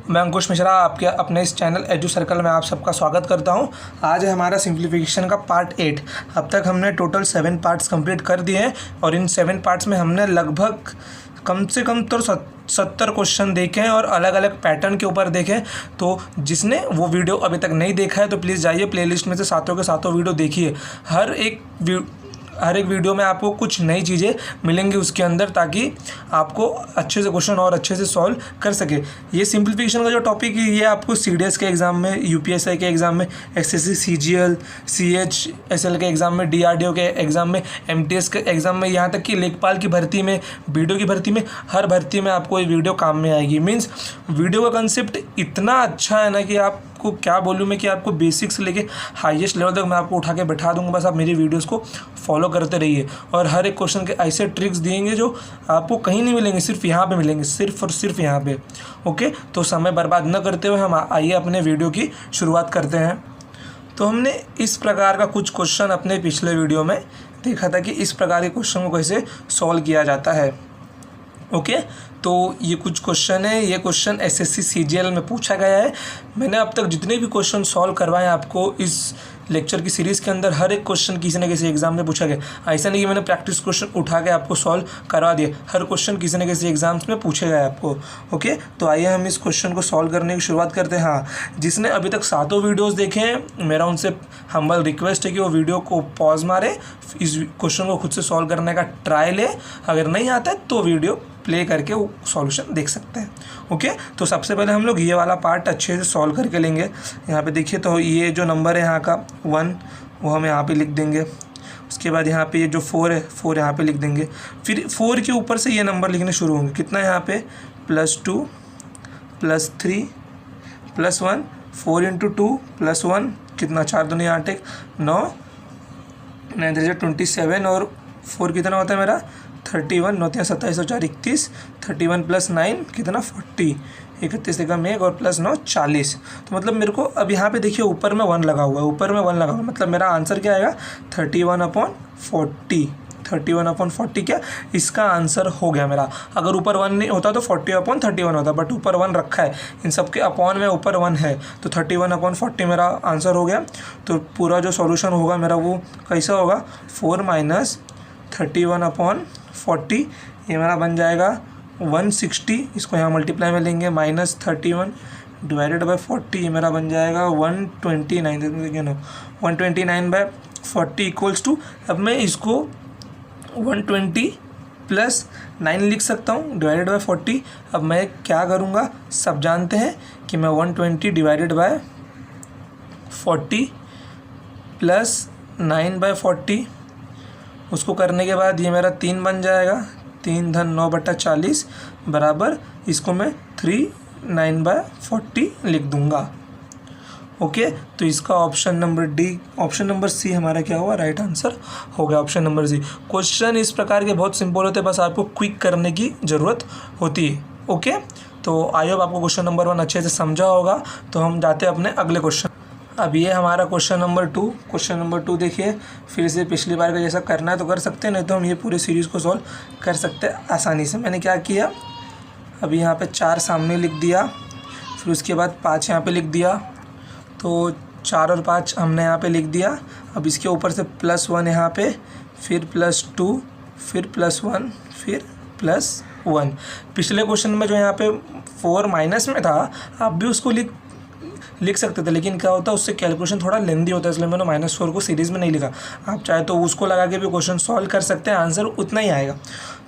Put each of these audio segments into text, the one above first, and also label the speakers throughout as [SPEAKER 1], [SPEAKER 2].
[SPEAKER 1] मैं अंकुश मिश्रा आपके अपने इस चैनल एजू सर्कल में आप सबका स्वागत करता हूं। आज है हमारा सिंप्लीफिकेशन का पार्ट 8। अब तक हमने टोटल 7 पार्ट्स कंप्लीट कर दिए हैं और इन 7 पार्ट्स में हमने लगभग कम से कम तो 70 क्वेश्चन देखे हैं और अलग अलग पैटर्न के ऊपर देखे हैं। तो जिसने वो वीडियो अभी तक नहीं देखा है तो प्लीज़ जाइए प्लेलिस्ट में से सातों के सातों वीडियो देखिए। हर एक वीडियो में आपको कुछ नई चीज़ें मिलेंगी उसके अंदर, ताकि आपको अच्छे से क्वेश्चन और अच्छे से सॉल्व कर सके। ये सिंप्लीफिकेशन का जो टॉपिक है ये आपको सीडीएस के एग्ज़ाम में, यूपीएससी के एग्ज़ाम में, एसएससी सीजीएल सीएचएसएल के एग्ज़ाम में, डीआरडीओ के एग्ज़ाम में, एमटीएस के एग्ज़ाम में, यहाँ तक कि लेखपाल की भर्ती में, बीडीओ की भर्ती में, हर भर्ती में आपको ये वीडियो काम में आएगी। मीन्स वीडियो का कंसेप्ट इतना अच्छा है ना कि आपको क्या बोलूँ मैं, कि आपको बेसिक से लेके हाईएस्ट लेवल तक मैं आपको उठा के बैठा दूंगा। बस आप मेरी वीडियोस को फॉलो करते रहिए और हर एक क्वेश्चन के ऐसे ट्रिक्स दिएंगे जो आपको कहीं नहीं मिलेंगे, सिर्फ यहाँ पे मिलेंगे, सिर्फ और सिर्फ यहाँ पे। ओके, तो समय बर्बाद न करते हुए हम आइए अपने वीडियो की शुरुआत करते हैं। तो हमने इस प्रकार का कुछ क्वेश्चन अपने पिछले वीडियो में देखा था कि इस प्रकार के क्वेश्चन को कैसे सॉल्व किया जाता है। ओके, तो ये कुछ क्वेश्चन है। ये क्वेश्चन एसएससी सीजीएल में पूछा गया है। मैंने अब तक जितने भी क्वेश्चन सॉल्व करवाए आपको इस लेक्चर की सीरीज़ के अंदर, हर एक क्वेश्चन किसी न किसी एग्जाम में पूछा गया। ऐसा नहीं कि मैंने प्रैक्टिस क्वेश्चन उठा के आपको सॉल्व करवा दिए, हर क्वेश्चन किसी न किसी एग्जाम्स में पूछे गए आपको। ओके, तो आइए हम इस क्वेश्चन को सॉल्व करने की शुरुआत करते हैं। हाँ, जिसने अभी तक सातों वीडियोज़ देखे हैं, मेरा उनसे हम्बल रिक्वेस्ट है कि वो वीडियो को पॉज मारे, इस क्वेश्चन को खुद से सॉल्व करने का ट्राई ले। अगर नहीं आता है तो वीडियो प्ले करके वो सॉल्यूशन देख सकते हैं। ओके, तो सबसे पहले हम लोग ये वाला पार्ट अच्छे से सॉल्व करके लेंगे। यहाँ पे देखिए, तो ये जो नंबर है यहाँ का 1, वो हम यहाँ पे लिख देंगे। उसके बाद यहाँ पे ये जो 4 है, 4 यहाँ पे लिख देंगे। फिर 4 के ऊपर से ये नंबर लिखने शुरू होंगे। कितना है यहाँ पे, +2 +3 +1, 4 × 2 +1, कितना, 4 दूनी 8, 9 9 27 और 4 कितना होता है मेरा 31, 9 27 और 4 31, 31 + 9 कितना 40, 31 एकम 1 और +9 40। तो मतलब मेरे को अब यहाँ पे देखिए ऊपर में 1 लगा हुआ है, ऊपर में 1 लगा हुआ है, मतलब मेरा आंसर क्या आएगा 31/40। 31/40 क्या, इसका आंसर हो गया मेरा। अगर ऊपर 1 नहीं होता तो 40/31 होता, बट ऊपर 1 रखा है, इन सब के अपॉन में ऊपर 1 है, तो 31/40 मेरा आंसर हो गया। तो पूरा जो सॉल्यूशन होगा मेरा वो कैसा होगा, 4 - 31/40, ये मेरा बन जाएगा 160। इसको यहाँ मल्टीप्लाई में लेंगे, -31 / 40, ये मेरा बन जाएगा 129। देखिए ना, 129/40 इक्वल्स टू, अब मैं इसको 120 + 9 लिख सकता हूँ / 40। अब मैं क्या करूँगा, सब जानते हैं कि मैं 120 / 40 + 9/40, उसको करने के बाद ये मेरा 3 बन जाएगा, 3 × 9/40 बराबर, इसको मैं 39/40 लिख दूंगा। ओके, तो इसका option number D, option number C हमारा क्या हुआ, राइट आंसर हो गया, ऑप्शन नंबर सी। क्वेश्चन इस प्रकार के बहुत सिंपल होते हैं, बस आपको क्विक करने की ज़रूरत होती है। ओके, तो आई होप आपको क्वेश्चन नंबर 1 अच्छे से समझा होगा। तो हम जाते हैं अपने अगले क्वेश्चन। अब ये हमारा क्वेश्चन नंबर 2। क्वेश्चन नंबर 2 देखिए, फिर से पिछली बार का जैसा करना है तो कर सकते हैं, नहीं तो हम ये पूरे सीरीज़ को सॉल्व कर सकते हैं आसानी से। मैंने क्या किया, अभी यहाँ पे 4 सामने लिख दिया, फिर उसके बाद 5 यहाँ पे लिख दिया, तो 4 और 5 हमने यहाँ पे लिख दिया। अब इसके ऊपर से +1 यहाँ पे, फिर +2, फिर +1, फिर +1। पिछले क्वेश्चन में जो यहाँ पे 4 माइनस में था, आप भी उसको लिख सकते थे, लेकिन क्या होता है उससे कैलकुलेशन थोड़ा लेंदी होता है, इसलिए मैंने -4 को सीरीज़ में नहीं लिखा। आप चाहे तो उसको लगा के भी क्वेश्चन सॉल्व कर सकते हैं, आंसर उतना ही आएगा।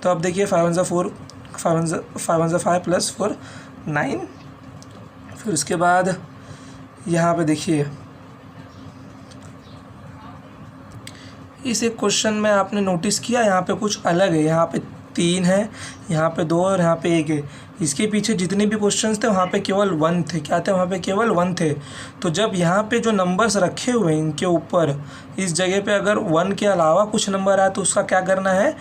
[SPEAKER 1] तो अब देखिए 5 × 4 5 + 4 9, फिर उसके बाद यहाँ पे देखिए इस एक क्वेश्चन में आपने नोटिस किया यहाँ पे कुछ अलग है, यहाँ पे 3 है, यहाँ पे 2 और यहाँ पे 1 है। इसके पीछे जितने भी क्वेश्चंस थे वहाँ पे केवल 1 थे। क्या थे, वहाँ पे केवल 1 थे। तो जब यहाँ पे जो नंबर्स रखे हुए हैं इनके ऊपर, इस जगह पे अगर 1 के अलावा कुछ नंबर आए तो उसका क्या करना है,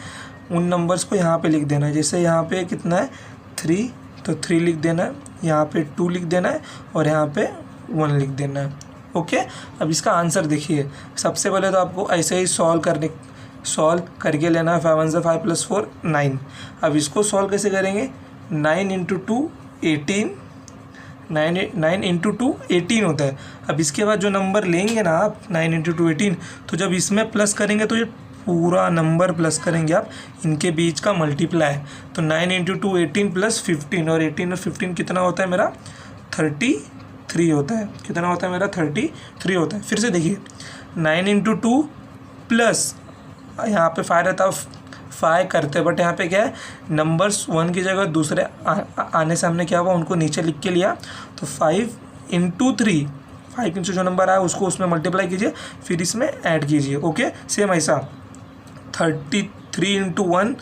[SPEAKER 1] उन नंबर्स को यहाँ पे लिख देना है। जैसे यहाँ पे कितना है 3, तो 3 लिख देना है, यहाँ पे 2 लिख देना है और यहाँ पे 1 लिख देना है। ओके, अब इसका आंसर देखिए। सबसे पहले तो आपको ऐसे ही सॉल्व करके लेना है। 5 × 5 + 4 9। अब इसको सॉल्व कैसे करेंगे, 9 × 2 18, 9 इंटू 2 18 होता है। अब इसके बाद जो नंबर लेंगे ना आप 9 इंटू 2 18, तो जब इसमें प्लस करेंगे तो ये पूरा नंबर प्लस करेंगे आप, इनके बीच का मल्टीप्लाई। तो 9 इंटू 2 18 प्लस 15, और 18 और 15 कितना होता है मेरा 33 होता है। कितना होता है मेरा 33 होता है। फिर से देखिए 9 इंटू 2 प्लस यहाँ पे 5 रहता है, 5 करते, बट यहाँ पे क्या है नंबर्स 1 की जगह दूसरे आने से हमने क्या हुआ उनको नीचे लिख के लिया। तो 5 इंटू 3, 5 इंटू जो नंबर आया उसको उसमें मल्टीप्लाई कीजिए, फिर इसमें ऐड कीजिए। ओके, सेम ऐसा 33 into 1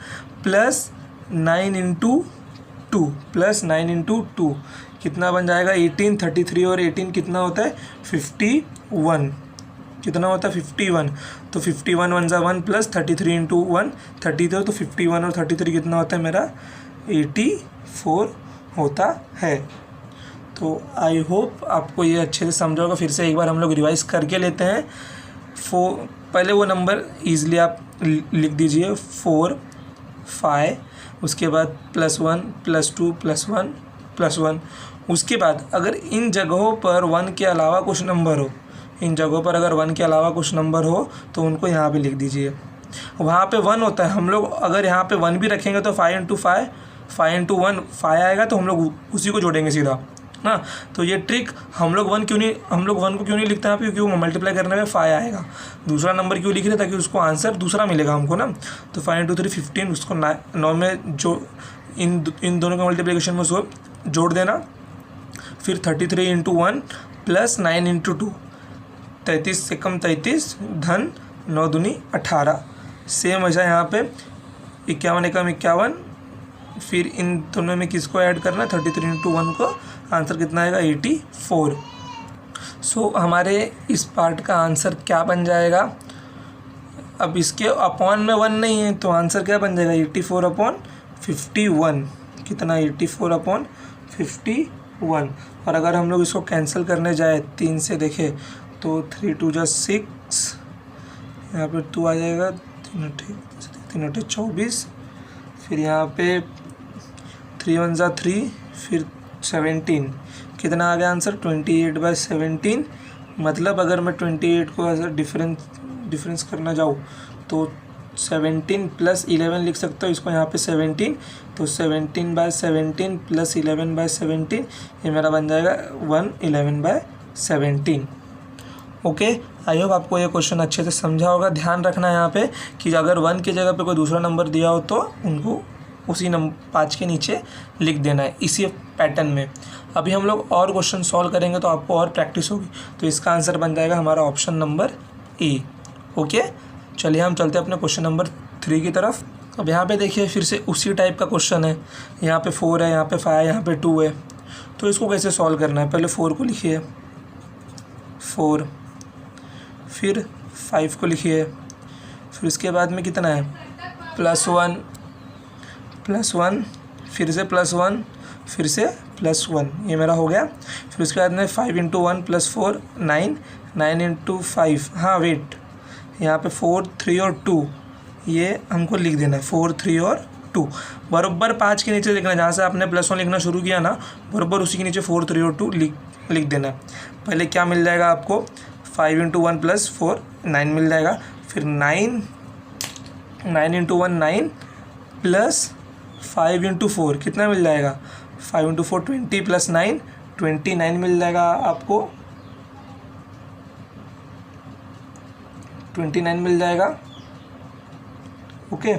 [SPEAKER 1] plus 9 into 2 plus 9 into 2 कितना बन जाएगा 18। 33 और 18 कितना होता है 51। कितना होता है 51। तो 51 1 ज़ा 1 प्लस 33 इंटू 1 32, तो 51 और 33 कितना होता है मेरा 84 होता है। तो आई होप आपको ये अच्छे से समझा होगा। फिर से एक बार हम लोग रिवाइज करके लेते हैं। पहले वो नंबर ईज़िली आप लिख दीजिए 4 5, उसके बाद +1 +2 +1 +1। उसके बाद अगर इन जगहों पर 1 के अलावा कुछ नंबर हो, इन जगहों पर अगर 1 के अलावा कुछ नंबर हो तो उनको यहाँ पे लिख दीजिए। वहाँ पे 1 होता है, हम लोग अगर यहाँ पे 1 भी रखेंगे तो 5 इंटू 1 5 आएगा, तो हम लोग उसी को जोड़ेंगे सीधा ना। तो ये ट्रिक हम लोग 1 को क्यों नहीं लिखते हैं, क्योंकि वो मल्टीप्लाई करने में 5 आएगा। दूसरा नंबर क्यों लिख रहे हैं, ताकि उसको आंसर दूसरा मिलेगा हमको ना। तो 5 इंटू 3 15, उसको 9 में जो इन दोनों के मल्टीप्लिकेशन में उसको जोड़ देना। फिर 33 इंटू 1 प्लस 9 इंटू 2, 33 से कम 33 धन 9 दूनी 18। सेम ऐसा यहाँ पे 51 एकम 51, फिर इन दोनों में किसको ऐड करना 33 इंटू 1 को, आंसर कितना आएगा 84। सो हमारे इस पार्ट का आंसर क्या बन जाएगा। अब इसके अपॉन में 1 नहीं है तो आंसर क्या बन जाएगा 84/51। कितना 84/51। और अगर हम लोग इसको कैंसिल करने जाए 3 से देखें तो 3 2 जा 6, यहाँ पे 2 आ जाएगा, 3 8 24, फिर यहाँ पे 3 1 जा 3, फिर 17। कितना आ गया आंसर 28/17। मतलब अगर मैं 28 को ऐसा डिफरेंस करना जाऊँ तो 17 प्लस 11 लिख सकता हूँ इसको यहाँ पे 17। तो 17/17 प्लस 11/17, ये मेरा बन जाएगा 111/17। ओके, आई होप आपको ये क्वेश्चन अच्छे से समझा होगा। ध्यान रखना है यहाँ पे कि अगर 1 की जगह पे कोई दूसरा नंबर दिया हो तो उनको उसी नंबर 5 के नीचे लिख देना है, इसी पैटर्न में। अभी हम लोग और क्वेश्चन सॉल्व करेंगे तो आपको और प्रैक्टिस होगी। तो इसका आंसर बन जाएगा हमारा ऑप्शन नंबर ई। ओके, चलिए हम चलते हैं अपने क्वेश्चन नंबर 3 की तरफ। अब यहाँ पे देखिए फिर से उसी टाइप का क्वेश्चन है। यहाँ पे 4 है, यहाँ पे 5 है, यहाँ पे 2 है। तो इसको कैसे सॉल्व करना है, पहले 4 को लिखिए 4, फिर 5 को लिखिए, फिर इसके बाद में कितना है +1, फिर से +1, फिर से +1, ये मेरा हो गया। फिर उसके बाद में 5 इंटू 1 + 4 9, 9 इंटू 5, हाँ वेट, यहाँ पे 4 3 और 2 ये हमको लिख देना है, 4 3 और 2 बराबर 5 के नीचे लिखना है। जहाँ से आपने +1 लिखना शुरू किया ना, बराबर उसी के नीचे 4 3 और 2 लिख देना है। पहले क्या मिल जाएगा आपको 5 इंटू 1 + 4 9 मिल जाएगा। फिर 9 इंटू 1 9 प्लस 5 इंटू 4 कितना मिल जाएगा 5 इंटू 4 20 + 9 29 मिल जाएगा आपको, 29 मिल जाएगा। ओके,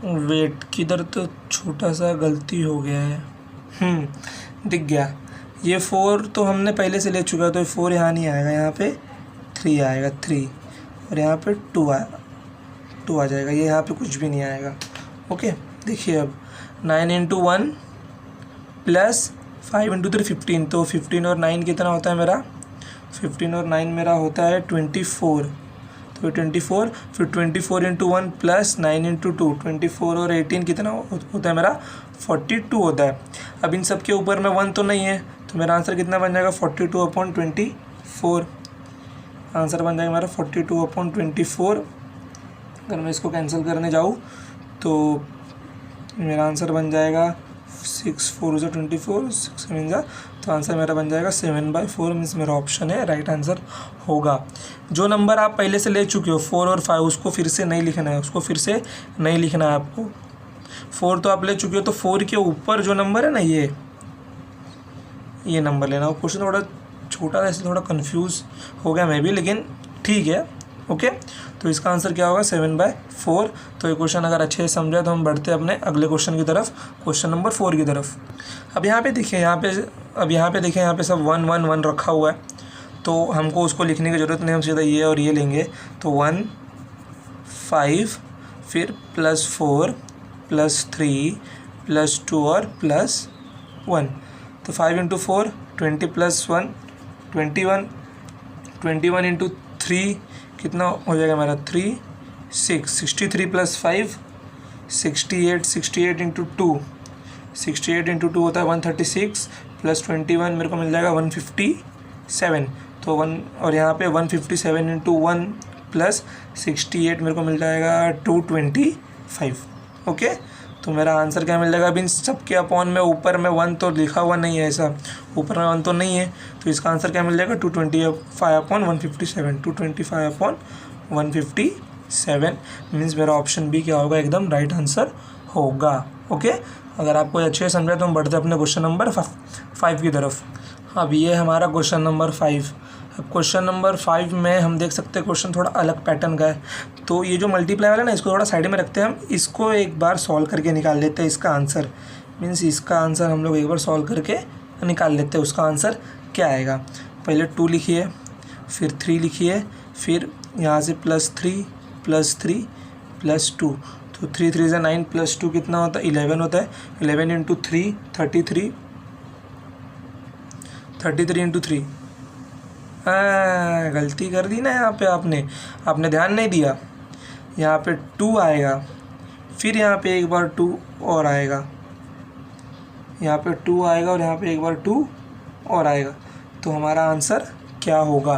[SPEAKER 1] वेट किधर तो छोटा सा गलती हो गया है, दिख गया। ये 4 तो हमने पहले से ले चुका है, तो 4 यहाँ नहीं आएगा, यहाँ पे 3 आएगा 3, और यहाँ पे 2 आ जाएगा, ये यहाँ पे कुछ भी नहीं आएगा। ओके, देखिए अब 9 इंटू 1 प्लस 5 इंटू 3 15, तो 15 और 9 कितना होता है मेरा 15 और 9 मेरा होता है 24, तो 24। फिर 24 इंटू 1 प्लस 9 इंटू 2 24 और 18 कितना होता है मेरा 42 होता है। अब इन सब के ऊपर में 1 तो नहीं है, तो मेरा आंसर कितना बन जाएगा 42/24। आंसर बन जाएगा मेरा 42/24। अगर मैं इसको कैंसिल करने जाऊँ तो मेरा आंसर बन जाएगा 6 4 ज़ा 24, 6 7 ज़ा, तो आंसर मेरा बन जाएगा 7/4। मीन्स मेरा ऑप्शन है राइट आंसर होगा। जो नंबर आप पहले से ले चुके हो 4 और 5, उसको फिर से नहीं लिखना है, उसको फिर से नहीं लिखना है आपको। 4 तो आप ले चुके हो, तो 4 के ऊपर जो नंबर है ना, ये नंबर लेना। वो क्वेश्चन थोड़ा छोटा था, इसलिए थोड़ा कंफ्यूज हो गया मैं भी, लेकिन ठीक है। ओके, तो इसका आंसर क्या होगा 7/4। तो ये क्वेश्चन अगर अच्छे से समझा तो हम बढ़ते हैं अपने अगले क्वेश्चन की तरफ, क्वेश्चन नंबर 4 की तरफ। अब यहाँ पे देखिए, यहाँ पे सब 1 1 1 रखा हुआ है, तो हमको उसको लिखने की ज़रूरत नहीं, हम सीधा ये और ये लेंगे। तो 1 5 फिर +4 +3 +2 और +1। तो 5 × 4 20 + 1 21, 21 × 3 कितना हो जाएगा मेरा 3 6, 63 + 5 68, 68 × 2 68 × 2 होता है 136 + 21 मेरे को मिल जाएगा 157। तो 1 और यहाँ पे 157 × 1 + 68 मेरे को मिल जाएगा 225। ओके, तो मेरा आंसर क्या मिल जाएगा। मीन्स सबके अपॉन में ऊपर में 1 तो लिखा हुआ नहीं है, ऐसा ऊपर में 1 तो नहीं है, तो इसका आंसर क्या मिल जाएगा 225/157, 225/157। मीन्स मेरा ऑप्शन बी क्या होगा, एकदम राइट आंसर होगा। ओके, अगर आपको अच्छे से समझा तो हम बढ़ते अपने क्वेश्चन नंबर 5 की तरफ। अब ये हमारा क्वेश्चन नंबर 5। अब क्वेश्चन नंबर 5 में हम देख सकते हैं क्वेश्चन थोड़ा अलग पैटर्न का है। तो ये जो मल्टीप्लाई वाला है ना, इसको थोड़ा साइड में रखते हैं, हम इसको एक बार सॉल्व करके निकाल लेते हैं इसका आंसर। मीन्स इसका आंसर हम लोग एक बार सॉल्व करके निकाल लेते हैं, उसका आंसर क्या आएगा। पहले 2 लिखिए, फिर 3 लिखिए, फिर यहाँ से +3 +3 +2। तो 3 3 × 9 +2 कितना होता है 11 होता है। 11 × 3 33 × 3। गलती कर दी ना यहाँ पे, आपने ध्यान नहीं दिया। यहाँ पे 2 आएगा, फिर यहाँ पे एक बार 2 और आएगा, यहाँ पे 2 आएगा और यहाँ पे एक बार 2 और आएगा। तो हमारा आंसर क्या होगा।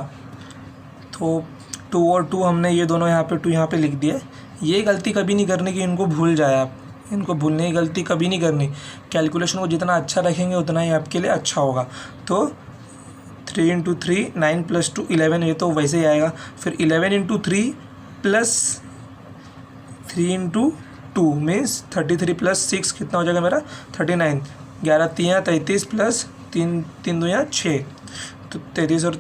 [SPEAKER 1] तो 2 और 2 हमने ये दोनों यहाँ पे 2 यहाँ पे लिख दिए। ये गलती कभी नहीं करनी कि इनको भूल जाए आप, इनको भूलने की गलती कभी नहीं करनी। कैलकुलेशन को जितना अच्छा रखेंगे उतना ही आपके लिए अच्छा होगा। तो 3 × 3 9 + 2 11, ये तो वैसे ही आएगा। फिर 11 × 3 + 3 × 2 मीन्स 33 + 6 कितना हो जाएगा मेरा 39। 11 3 33 + 3 3 2 6, तो 33 और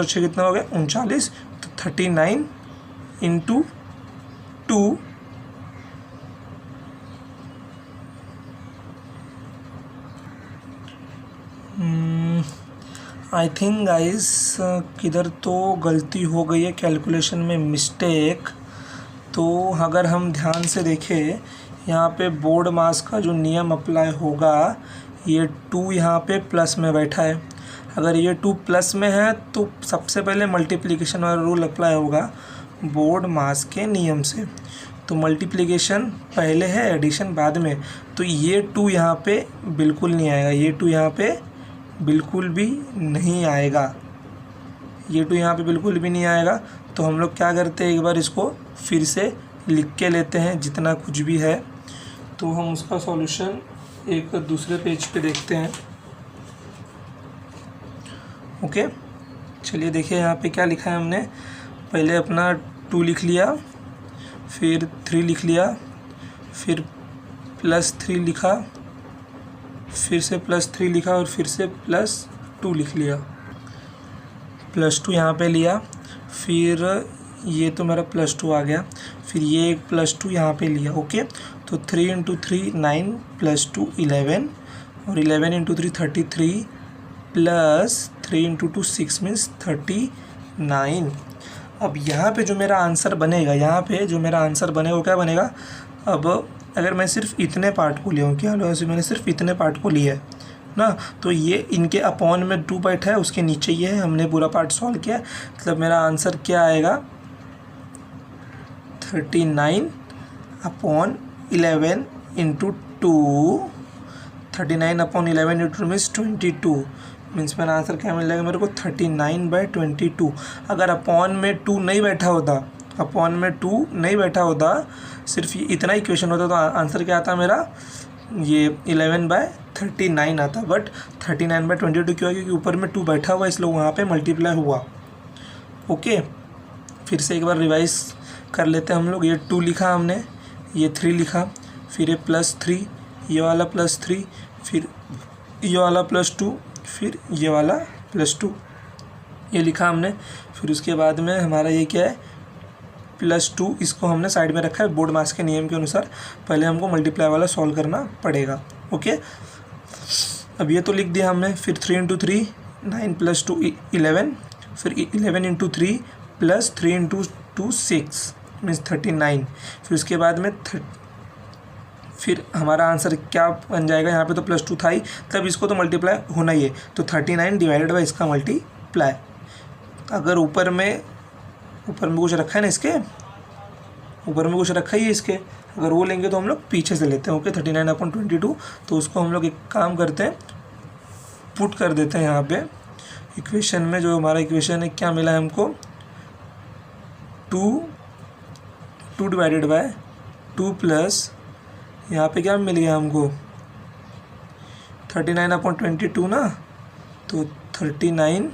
[SPEAKER 1] 6 कितना हो गया 39। तो 39 × 2 आई थिंक गाइस किधर तो गलती हो गई है, कैलकुलेशन में मिस्टेक। तो अगर हम ध्यान से देखें, यहाँ पे बोर्ड मास का जो नियम अप्लाई होगा, ये 2 यहाँ पे प्लस में बैठा है। अगर ये 2 प्लस में है तो सबसे पहले मल्टीप्लिकेशन वाला रूल अप्लाई होगा बोर्ड मास के नियम से। तो मल्टीप्लिकेशन पहले है, एडिशन बाद में। तो ये 2 यहाँ पे बिल्कुल नहीं आएगा, ये 2 यहाँ पे बिल्कुल भी नहीं आएगा, ये 2 यहाँ पे बिल्कुल भी नहीं आएगा। तो हम लोग क्या करते हैं, एक बार इसको फिर से लिख के लेते हैं जितना कुछ भी है। तो हम उसका सॉल्यूशन एक दूसरे पेज पे देखते हैं। ओके, चलिए देखिए यहाँ पे क्या लिखा है हमने। पहले अपना 2 लिख लिया, फिर 3 लिख लिया, फिर +3 लिखा, फिर से +3 लिखा और फिर से +2 लिख लिया। +2 यहाँ पे लिया, फिर ये तो मेरा +2 आ गया, फिर ये एक +2 यहाँ पे लिया। ओके, तो 3 × 3 9 +2 11 और 11 × 3 33 प्लस 3 × 2 6 मीन्स 39। अब यहाँ पे जो मेरा आंसर बनेगा, वो क्या बनेगा। अब अगर मैं सिर्फ इतने पार्ट को लिया हूँ, क्या लो ऐसे मैंने सिर्फ इतने पार्ट को लिया है ना, तो ये इनके अपॉन में 2 बैठा है, उसके नीचे ये है, हमने पूरा पार्ट सॉल्व किया। मतलब मेरा आंसर क्या आएगा 39/11 × 2, 39/11 × 2 मीन्स 22। मीन्स मेरा आंसर क्या मिल जाएगा मेरे को 39/22। अगर अपॉन में 2 नहीं बैठा होता, सिर्फ इतना ही क्वेश्चन होता, तो आंसर क्या आता मेरा ये 11/39 आता, बट 39/22 क्यों है? क्योंकि ऊपर में 2 बैठा हुआ इसलिए वहाँ पे मल्टीप्लाई हुआ। ओके, फिर से एक बार रिवाइज कर लेते हैं हम लोग। ये 2 लिखा हमने, ये 3 लिखा, फिर ये +3, ये वाला +3, फिर ये वाला +2, फिर ये वाला +2, ये लिखा हमने। फिर उसके बाद में हमारा ये क्या है, +2, इसको हमने साइड में रखा है। बोर्ड मास के नियम के अनुसार पहले हमको मल्टीप्लाई वाला सॉल्व करना पड़ेगा। ओके, अब ये तो लिख दिया हमने। फिर 3 × 3 9 + 2 11, फिर 11 × 3 + 3 × 2 6 मीन्स 39। फिर उसके बाद में फिर हमारा आंसर क्या बन जाएगा? यहाँ पे तो +2 था ही, तब इसको तो मल्टीप्लाई होना ही है, तो 39 डिवाइडेड बाई इसका मल्टीप्लाई। अगर ऊपर में कुछ रखा है ना, इसके ऊपर में कुछ रखा ही है इसके, अगर वो लेंगे तो हम लोग पीछे से लेते हैं। ओके, 39/22, तो उसको हम लोग एक काम करते हैं, पुट कर देते हैं यहाँ पे इक्वेशन में। जो हमारा इक्वेशन है क्या मिला है हमको? 2 डिवाइडेड बाय 2 प्लस यहाँ पे क्या मिल गया हमको? 39/22 ना, तो 39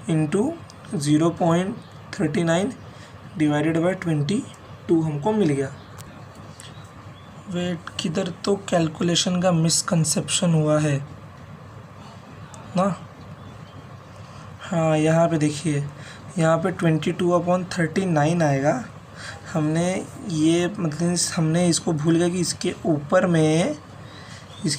[SPEAKER 1] इंटू 0.39 डिवाइडेड बाय 22 हमको मिल गया। वेट, किधर तो कैलकुलेशन का मिसकंसेप्शन हुआ है ना। हाँ, यहाँ पे देखिए, यहाँ पे 22/39 आएगा। हमने ये मतलब हमने इसको भूल गए कि इसके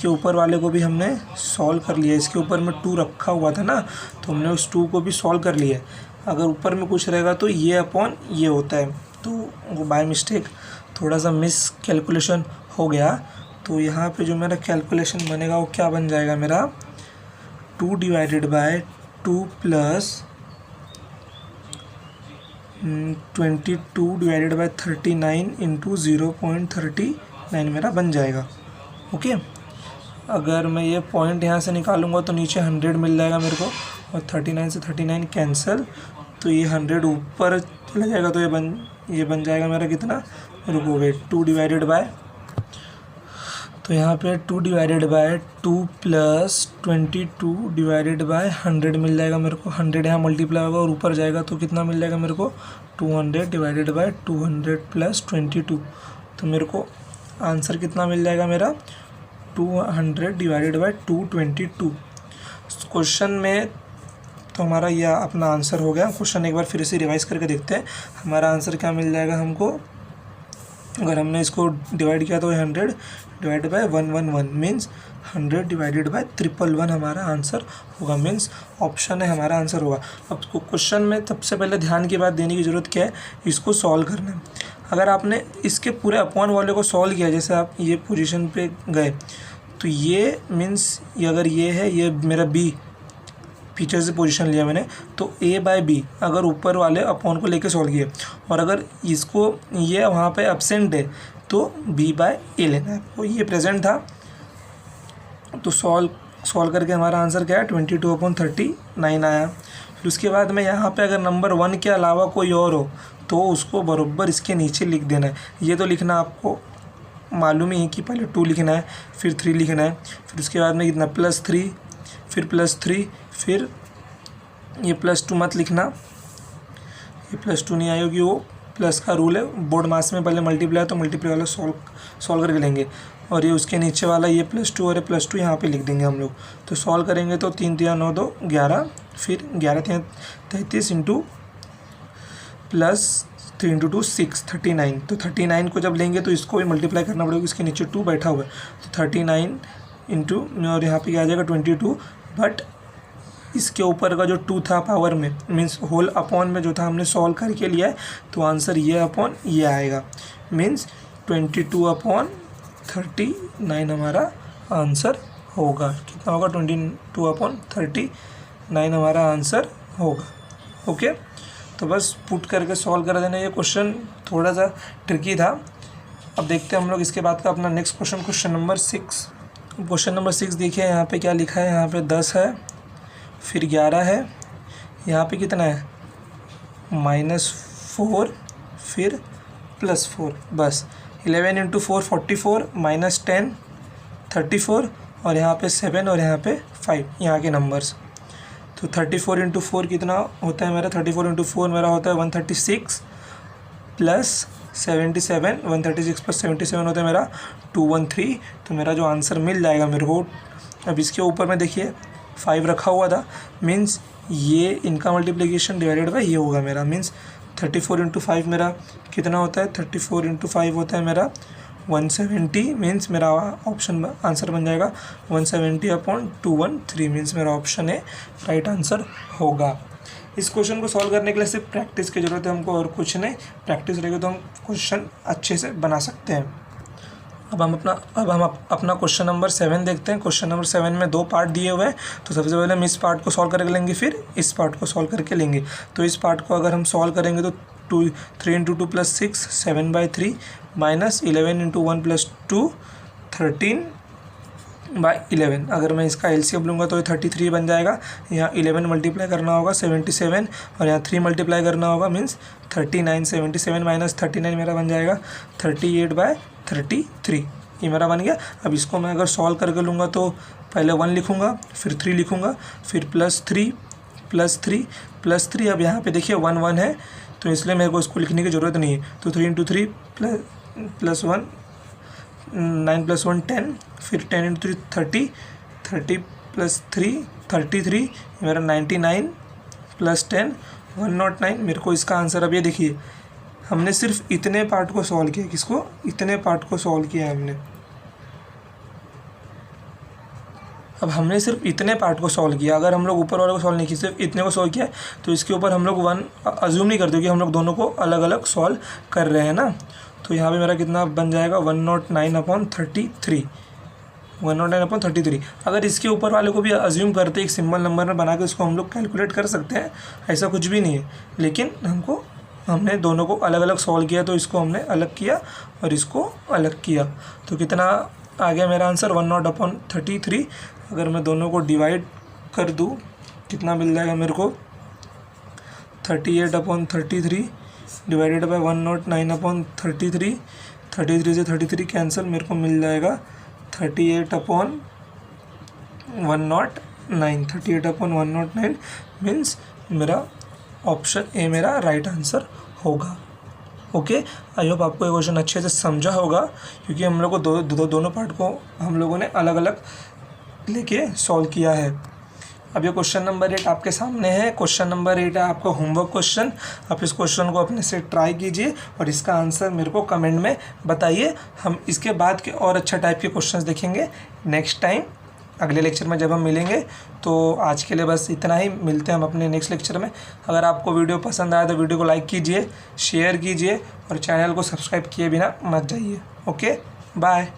[SPEAKER 1] ऊपर वाले को भी हमने सॉल्व कर लिया। इसके ऊपर में 2 रखा हुआ था ना, तो हमने उस 2 को भी सॉल्व कर लिया। अगर ऊपर में कुछ रहेगा तो ये अपॉन ये होता है, तो वो बाय मिस्टेक थोड़ा सा मिस कैलकुलेशन हो गया। तो यहाँ पे जो मेरा कैलकुलेशन बनेगा वो क्या बन जाएगा मेरा? 2 divided by 2 plus 22 divided by 39 into 0.39 मेरा बन जाएगा। ओके, अगर मैं ये पॉइंट यहाँ से निकालूंगा तो नीचे 100 मिल जाएगा मेरे को, और 39 से 39 कैंसिल, तो ये 100 ऊपर चला जाएगा, तो ये बन जाएगा मेरा कितना? रुको वेट, 2 डिवाइडेड बाय, तो यहाँ पे 2 divided by 2 plus 22 divided by 100 मिल जाएगा मेरे को। 100 यहाँ मल्टीप्लाई होगा और ऊपर जाएगा तो कितना मिल जाएगा मेरे को? 200 डिवाइडेड बाय 200 प्लस 22, तो मेरे को आंसर कितना मिल जाएगा मेरा? 200 डिवाइडेड बाय 222। क्वेश्चन में तो हमारा यह अपना आंसर हो गया। क्वेश्चन एक बार फिर से रिवाइज करके देखते हैं, हमारा आंसर क्या मिल जाएगा हमको। अगर हमने इसको डिवाइड किया तो 100 divided by 111 means 100 divided by 111 हमारा आंसर होगा, मीन्स ऑप्शन है हमारा आंसर होगा। अब क्वेश्चन में सबसे पहले ध्यान की बात देने की ज़रूरत क्या है, इसको सॉल्व करना है। अगर आपने इसके पूरे अपॉन वाले को सॉल्व किया, जैसे आप ये पोजीशन पे गए, तो ये मीन्स अगर ये है, ये मेरा बी पीछे से पोजीशन लिया मैंने, तो a बाय बी अगर ऊपर वाले अपॉन को लेके सॉल्व किए, और अगर इसको ये वहाँ पे एब्सेंट है तो b बाय ए लेना है। तो ये प्रेजेंट था, तो सॉल्व करके हमारा आंसर क्या है? 22/39 आया। फिर उसके बाद में यहाँ पे अगर नंबर 1 के अलावा कोई और हो तो उसको बराबर इसके नीचे लिख देना है। ये तो लिखना आपको मालूम ही है कि पहले 2 लिखना है, फिर 3 लिखना है, फिर उसके बाद में कितना +3, फिर +3, फिर ये +2 मत लिखना, ये +2 नहीं आएगा कि वो प्लस का रूल है। बोर्ड मास में पहले मल्टीप्लाई है तो मल्टीप्लाई वाला सॉल्व करके लेंगे, और ये उसके नीचे वाला ये +2 और ये +2 यहाँ पे लिख देंगे हम लोग। तो सॉल्व करेंगे तो 3 × 9 = 2 11, फिर 11 × 33 इंटू +3 × 2 6 39। तो 39 को जब लेंगे तो इसको भी मल्टीप्लाई करना पड़ेगा, इसके नीचे 2 बैठा हुआ है, तो 39 इंटू और यहाँ पे क्या आ जाएगा 22, बट इसके ऊपर का जो 2 था पावर में मीन्स होल अपॉन में जो था हमने सॉल्व करके लिया है, तो आंसर ये अपॉन ये आएगा, मीन्स 22/39 हमारा आंसर होगा। कितना होगा? 22/39 हमारा आंसर होगा। ओके, तो बस पुट करके सॉल्व कर देना। ये क्वेश्चन थोड़ा सा ट्रिकी था। अब देखते हैं हम लोग इसके बाद का अपना next question, question number 6। Question number 6 देखिए यहाँ पे क्या लिखा है, यहाँ पे 10 है, फिर 11 है, यहाँ पे कितना है -4, फिर प्लस 4, बस 11 इंटू 4 44 माइनस 10 34 और यहाँ पे 7 और यहाँ पे 5 यहाँ के नंबर्स। तो 34 इंटू 4 कितना होता है मेरा, 34 इंटू 4 मेरा होता है 136 प्लस 77, 136 प्लस 77 होता है मेरा 213। तो मेरा जो आंसर मिल जाएगा मेरे को, अब इसके ऊपर में देखिए 5 रखा हुआ था, मीन्स ये इनका मल्टीप्लिकेशन डिवाइडेड बाय ये होगा मेरा, मीन्स 34 इंटू 5 मेरा कितना होता है, 34 इंटू 5 होता है मेरा 170, मीन्स मेरा ऑप्शन आंसर बन जाएगा 170/213, मीन्स मेरा ऑप्शन ए राइट आंसर होगा। इस क्वेश्चन को सॉल्व करने के लिए सिर्फ प्रैक्टिस की ज़रूरत है हमको, और कुछ नहीं। प्रैक्टिस रहेगी तो हम क्वेश्चन अच्छे से बना सकते हैं। अब हम अपना क्वेश्चन नंबर 7 देखते हैं। क्वेश्चन नंबर 7 में 2 पार्ट दिए हुए हैं, तो सबसे पहले हम इस पार्ट को सॉल्व करके लेंगे, फिर इस पार्ट को सॉल्व करके लेंगे। तो इस पार्ट को अगर हम सॉल्व करेंगे तो 3 into 2 plus 6 7/3 minus 11 into 1 plus 2 13/11। अगर मैं इसका एलसीएम लूँगा तो ये 33 बन जाएगा। यहाँ 11 मल्टीप्लाई करना होगा 77 और यहाँ 3 मल्टीप्लाई करना होगा, मीन्स 39। 77 माइनस 39 मेरा बन जाएगा 38/33, ये मेरा बन गया। अब इसको मैं अगर सॉल्व करके लूँगा तो पहले 1 लिखूँगा, फिर 3 लिखूँगा, फिर प्लस 3 प्लस 3 प्लस 3। अब यहाँ पे देखिए 1 1 है, तो इसलिए मेरे को इसको लिखने की ज़रूरत नहीं है। तो 3 इंटू 3 प्लस 1 9 प्लस 1 10, फिर 10 इंटू 3 30, 30 प्लस 3 33, मेरा 99 प्लस 10 109। मेरे को इसका आंसर, अब ये देखिए हमने सिर्फ इतने पार्ट को सॉल्व किया, किसको, इतने पार्ट को सॉल्व किया हमने। अब हमने सिर्फ इतने पार्ट को सॉल्व किया, अगर हम लोग ऊपर वाले को सॉल्व नहीं किया, सिर्फ इतने को सॉल्व किया, तो इसके ऊपर हम लोग 1 अज्यूम नहीं करते कि हम लोग दोनों को अलग अलग सॉल्व कर रहे हैं ना। तो यहाँ पे मेरा कितना बन जाएगा 109/33, 109/33। अगर इसके ऊपर वाले को भी अज्यूम करते एक सिंबल नंबर में बना के इसको हम लोग कैलकुलेट कर सकते हैं, ऐसा कुछ भी नहीं है। लेकिन हमने दोनों को अलग अलग सॉल्व किया, तो इसको हमने अलग किया और इसको अलग किया। तो कितना आ गया मेरा आंसर 109/33। अगर मैं दोनों को डिवाइड कर दूँ कितना मिल जाएगा मेरे को, 38/33 डिवाइडेड बाय 109/33। 33 से 33 कैंसिल, मेरे को मिल जाएगा 38/109। 38/109 मीन्स मेरा ऑप्शन ए मेरा राइट आंसर होगा। ओके, आई होप आपको ये क्वेश्चन अच्छे से समझा होगा, क्योंकि हम लोग को दोनों पार्ट को हम लोगों ने अलग अलग लेके सॉल्व किया है। अब ये क्वेश्चन नंबर 8 आपके सामने है। क्वेश्चन नंबर 8 है आपका होमवर्क क्वेश्चन। आप इस क्वेश्चन को अपने से ट्राई कीजिए और इसका आंसर मेरे को कमेंट में बताइए। हम इसके बाद के और अच्छा टाइप के क्वेश्चंस देखेंगे नेक्स्ट टाइम, अगले लेक्चर में जब हम मिलेंगे। तो आज के लिए बस इतना ही, मिलते हैं हम अपने नेक्स्ट लेक्चर में। अगर आपको वीडियो पसंद आया तो वीडियो को लाइक कीजिए, शेयर कीजिए और चैनल को सब्सक्राइब किए बिना मत जाइए। Okay, bye.